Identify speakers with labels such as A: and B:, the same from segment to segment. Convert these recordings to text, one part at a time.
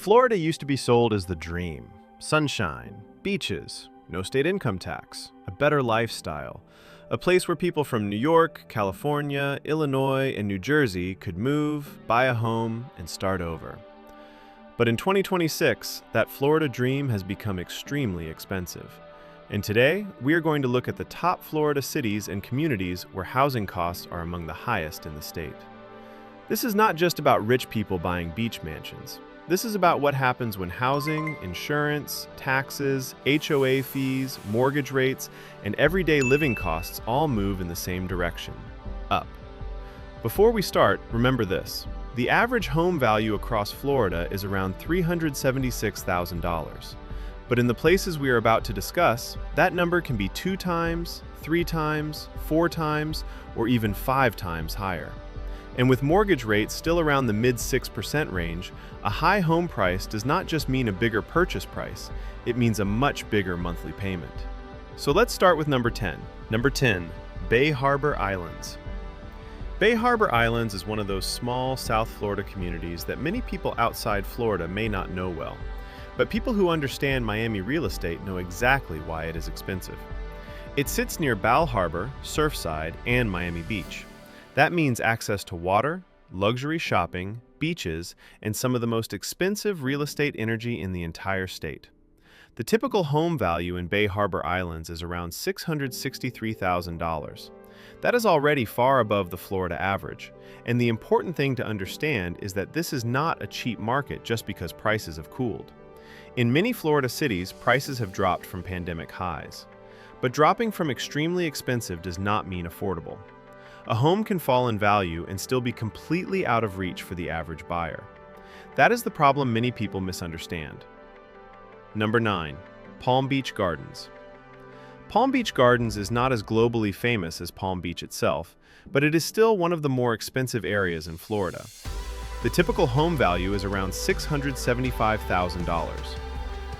A: Florida used to be sold as the dream. Sunshine, beaches, no state income tax, a better lifestyle. A place where people from New York, California, Illinois, and New Jersey could move, buy a home, and start over. But in 2026, that Florida dream has become extremely expensive. And today, we are going to look at the top Florida cities and communities where housing costs are among the highest in the state. This is not just about rich people buying beach mansions. This is about what happens when housing, insurance, taxes, HOA fees, mortgage rates, and everyday living costs all move in the same direction, up. Before we start, remember this. The average home value across Florida is around $376,000. But in the places we are about to discuss, that number can be 2 times, 3 times, 4 times, or even 5 times higher. And with mortgage rates still around the mid-6% range, a high home price does not just mean a bigger purchase price, it means a much bigger monthly payment. So let's start with number 10. Number 10, Bal Harbour Islands. Bal Harbour Islands is one of those small South Florida communities that many people outside Florida may not know well. But people who understand Miami real estate know exactly why it is expensive. It sits near Bal Harbour, Surfside, and Miami Beach. That means access to water, luxury shopping, beaches, and some of the most expensive real estate energy in the entire state. The typical home value in Bal Harbour Islands is around $663,000. That is already far above the Florida average, and the important thing to understand is that this is not a cheap market just because prices have cooled. In many Florida cities, prices have dropped from pandemic highs. But dropping from extremely expensive does not mean affordable. A home can fall in value and still be completely out of reach for the average buyer. That is the problem many people misunderstand. Number 9. Palm Beach Gardens. Palm Beach Gardens is not as globally famous as Palm Beach itself, but it is still one of the more expensive areas in Florida. The typical home value is around $675,000.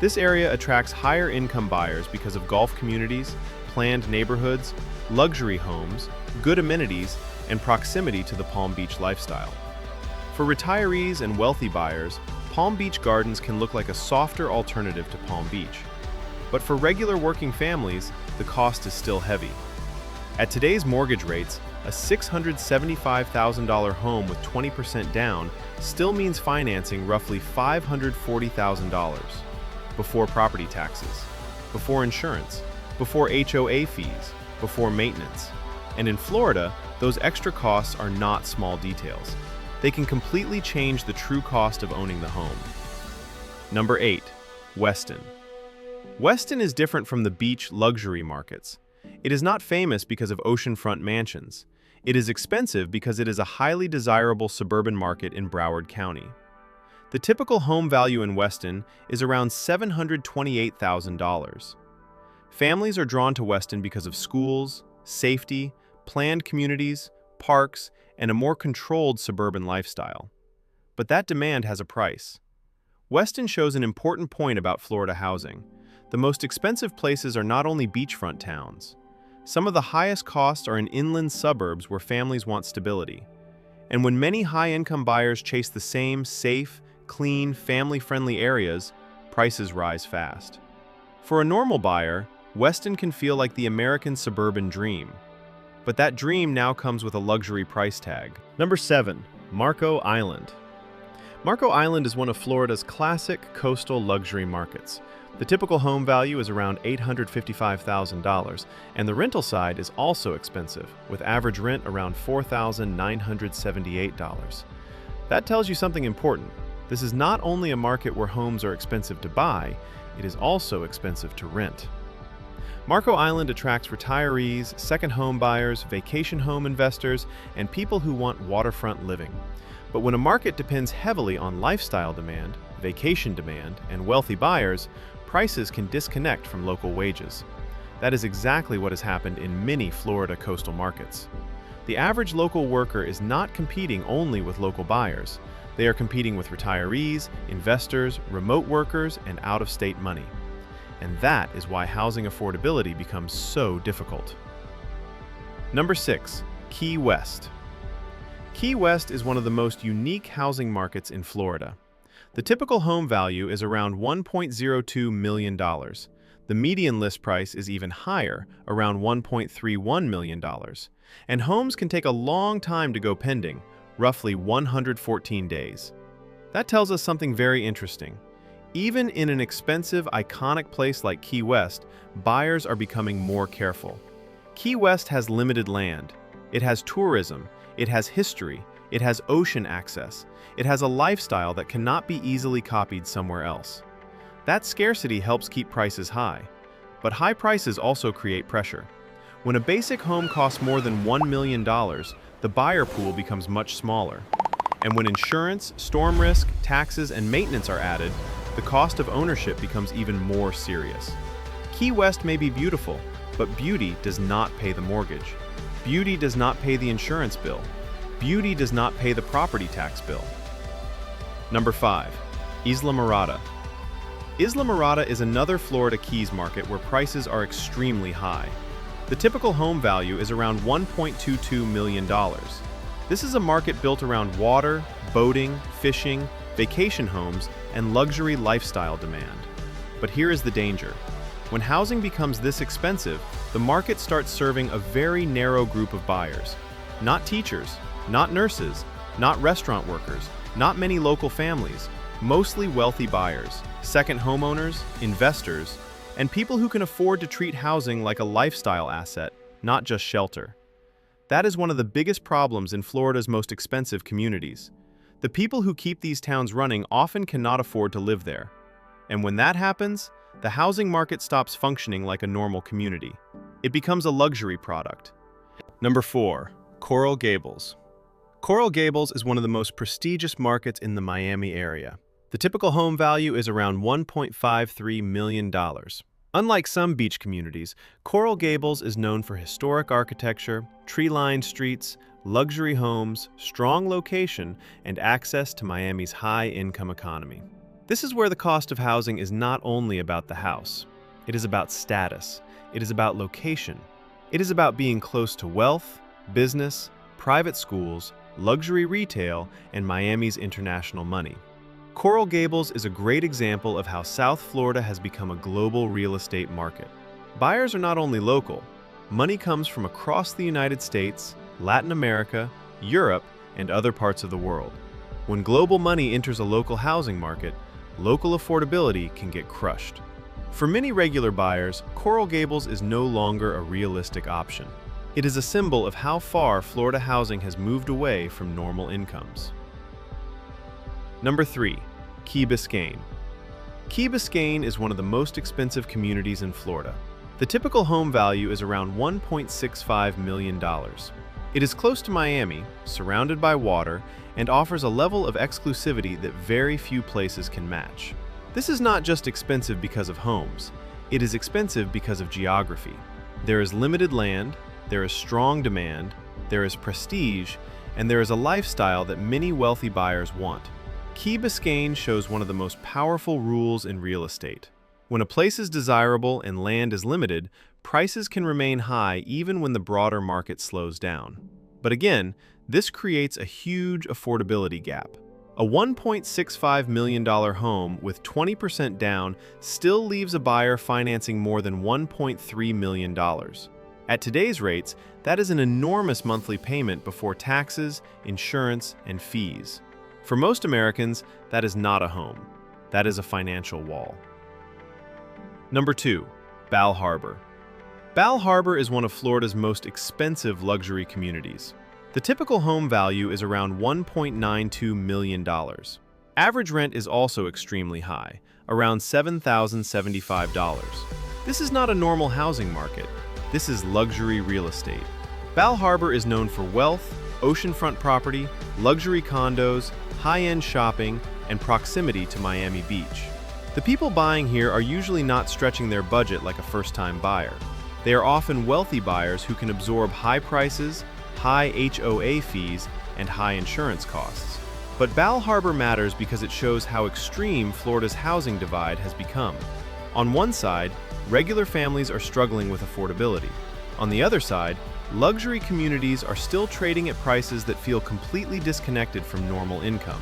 A: This area attracts higher income buyers because of golf communities, planned neighborhoods, luxury homes, good amenities, and proximity to the Palm Beach lifestyle. For retirees and wealthy buyers, Palm Beach Gardens can look like a softer alternative to Palm Beach. But for regular working families, the cost is still heavy. At today's mortgage rates, a $675,000 home with 20% down still means financing roughly $540,000 before property taxes, before insurance, before HOA fees, before maintenance. And in Florida, those extra costs are not small details. They can completely change the true cost of owning the home. Number 8. Weston. Weston is different from the beach luxury markets. It is not famous because of oceanfront mansions. It is expensive because it is a highly desirable suburban market in Broward County. The typical home value in Weston is around $728,000. Families are drawn to Weston because of schools, safety, planned communities, parks, and a more controlled suburban lifestyle. But that demand has a price. Weston shows an important point about Florida housing. The most expensive places are not only beachfront towns. Some of the highest costs are in inland suburbs where families want stability. And when many high-income buyers chase the same safe, clean, family-friendly areas, prices rise fast. For a normal buyer, Weston can feel like the American suburban dream. But that dream now comes with a luxury price tag. Number 7. Marco Island. Marco Island is one of Florida's classic coastal luxury markets. The typical home value is around $855,000, and the rental side is also expensive, with average rent around $4,978. That tells you something important. This is not only a market where homes are expensive to buy, it is also expensive to rent. Marco Island attracts retirees, second home buyers, vacation home investors, and people who want waterfront living. But when a market depends heavily on lifestyle demand, vacation demand, and wealthy buyers, prices can disconnect from local wages. That is exactly what has happened in many Florida coastal markets. The average local worker is not competing only with local buyers. They are competing with retirees, investors, remote workers, and out-of-state money. And that is why housing affordability becomes so difficult. Number 6. Key West. Key West is one of the most unique housing markets in Florida. The typical home value is around $1.02 million. The median list price is even higher, around $1.31 million. And homes can take a long time to go pending, roughly 114 days. That tells us something very interesting. Even in an expensive, iconic place like Key West, buyers are becoming more careful. Key West has limited land. It has tourism. It has history. It has ocean access. It has a lifestyle that cannot be easily copied somewhere else. That scarcity helps keep prices high. But high prices also create pressure. When a basic home costs more than $1 million, the buyer pool becomes much smaller. And when insurance, storm risk, taxes, and maintenance are added, the cost of ownership becomes even more serious. Key West may be beautiful, but beauty does not pay the mortgage. Beauty does not pay the insurance bill. Beauty does not pay the property tax bill. Number 5. Islamorada. Islamorada is another Florida Keys market where prices are extremely high. The typical home value is around $1.22 million. This is a market built around water, boating, fishing, vacation homes, and luxury lifestyle demand. But here is the danger. When housing becomes this expensive, the market starts serving a very narrow group of buyers. Not teachers, not nurses, not restaurant workers, not many local families, mostly wealthy buyers, second homeowners, investors, and people who can afford to treat housing like a lifestyle asset, not just shelter. That is one of the biggest problems in Florida's most expensive communities. The people who keep these towns running often cannot afford to live there. And when that happens, the housing market stops functioning like a normal community. It becomes a luxury product. Number 4. Coral Gables. Coral Gables is one of the most prestigious markets in the Miami area. The typical home value is around $1.53 million. Unlike some beach communities, Coral Gables is known for historic architecture, tree-lined streets, luxury homes, strong location, and access to Miami's high-income economy. This is where the cost of housing is not only about the house. It is about status. It is about location. It is about being close to wealth, business, private schools, luxury retail, and Miami's international money. Coral Gables is a great example of how South Florida has become a global real estate market. Buyers are not only local. Money comes from across the United States, Latin America, Europe, and other parts of the world. When global money enters a local housing market, local affordability can get crushed. For many regular buyers, Coral Gables is no longer a realistic option. It is a symbol of how far Florida housing has moved away from normal incomes. Number 3. Key Biscayne. Key Biscayne is one of the most expensive communities in Florida. The typical home value is around $1.65 million. It is close to Miami, surrounded by water, and offers a level of exclusivity that very few places can match. This is not just expensive because of homes. It is expensive because of geography. There is limited land, there is strong demand, there is prestige, and there is a lifestyle that many wealthy buyers want. Key Biscayne shows one of the most powerful rules in real estate. When a place is desirable and land is limited, prices can remain high even when the broader market slows down. But again, this creates a huge affordability gap. A $1.65 million home with 20% down still leaves a buyer financing more than $1.3 million. At today's rates, that is an enormous monthly payment before taxes, insurance, and fees. For most Americans, that is not a home. That is a financial wall. Number 2. Bal Harbour. Bal Harbour is one of Florida's most expensive luxury communities. The typical home value is around $1.92 million. Average rent is also extremely high, around $7,075. This is not a normal housing market. This is luxury real estate. Bal Harbour is known for wealth, oceanfront property, luxury condos, high-end shopping, and proximity to Miami Beach. The people buying here are usually not stretching their budget like a first-time buyer. They are often wealthy buyers who can absorb high prices, high HOA fees, and high insurance costs. But Bal Harbour matters because it shows how extreme Florida's housing divide has become. On one side, regular families are struggling with affordability. On the other side, luxury communities are still trading at prices that feel completely disconnected from normal income.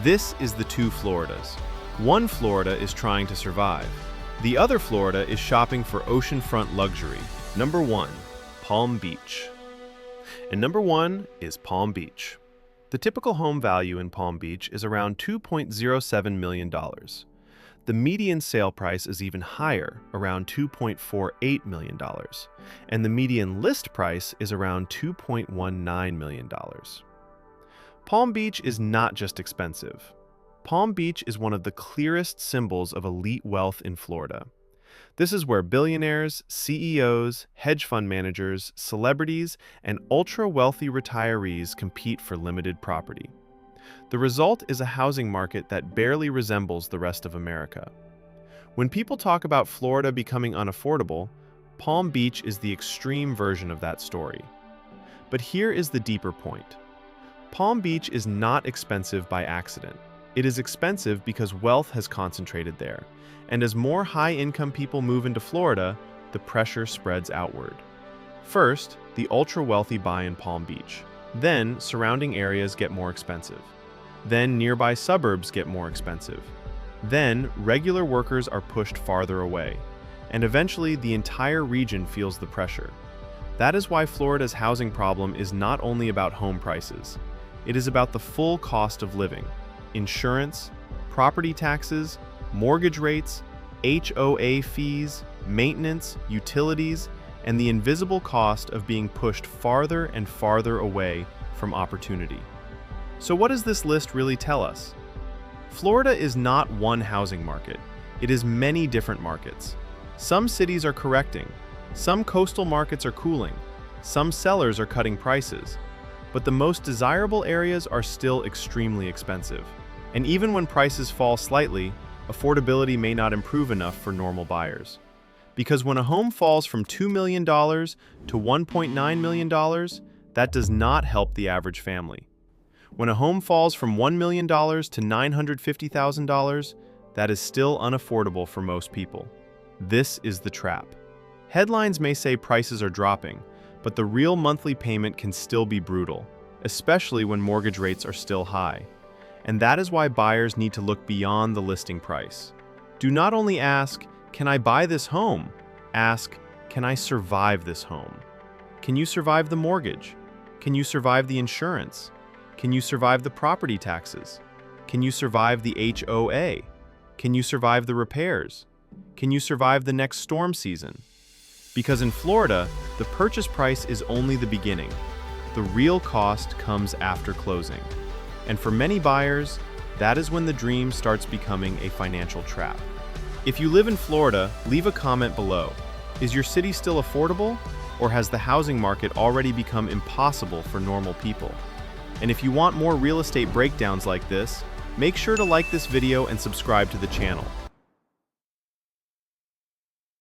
A: This is the two Floridas. One Florida is trying to survive. The other Florida is shopping for oceanfront luxury. Number 1, Palm Beach. And number 1 is Palm Beach. The typical home value in Palm Beach is around $2.07 million. The median sale price is even higher, around $2.48 million, and the median list price is around $2.19 million. Palm Beach is not just expensive. Palm Beach is one of the clearest symbols of elite wealth in Florida. This is where billionaires, CEOs, hedge fund managers, celebrities, and ultra-wealthy retirees compete for limited property. The result is a housing market that barely resembles the rest of America. When people talk about Florida becoming unaffordable, Palm Beach is the extreme version of that story. But here is the deeper point. Palm Beach is not expensive by accident. It is expensive because wealth has concentrated there, and as more high-income people move into Florida, the pressure spreads outward. First, the ultra-wealthy buy in Palm Beach. Then, surrounding areas get more expensive. Then, nearby suburbs get more expensive. Then, regular workers are pushed farther away. And eventually, the entire region feels the pressure. That is why Florida's housing problem is not only about home prices. It is about the full cost of living: insurance, property taxes, mortgage rates, HOA fees, maintenance, utilities, and the invisible cost of being pushed farther and farther away from opportunity. So what does this list really tell us? Florida is not one housing market. It is many different markets. Some cities are correcting. Some coastal markets are cooling. Some sellers are cutting prices. But the most desirable areas are still extremely expensive. And even when prices fall slightly, affordability may not improve enough for normal buyers. Because when a home falls from $2 million to $1.9 million, that does not help the average family. When a home falls from $1 million to $950,000, that is still unaffordable for most people. This is the trap. Headlines may say prices are dropping, but the real monthly payment can still be brutal, especially when mortgage rates are still high. And that is why buyers need to look beyond the listing price. Do not only ask, "Can I buy this home?" Ask, "Can I survive this home?" Can you survive the mortgage? Can you survive the insurance? Can you survive the property taxes? Can you survive the HOA? Can you survive the repairs? Can you survive the next storm season? Because in Florida, the purchase price is only the beginning. The real cost comes after closing. And for many buyers, that is when the dream starts becoming a financial trap. If you live in Florida, leave a comment below. Is your city still affordable, or has the housing market already become impossible for normal people? And if you want more real estate breakdowns like this, make sure to like this video and subscribe to the channel.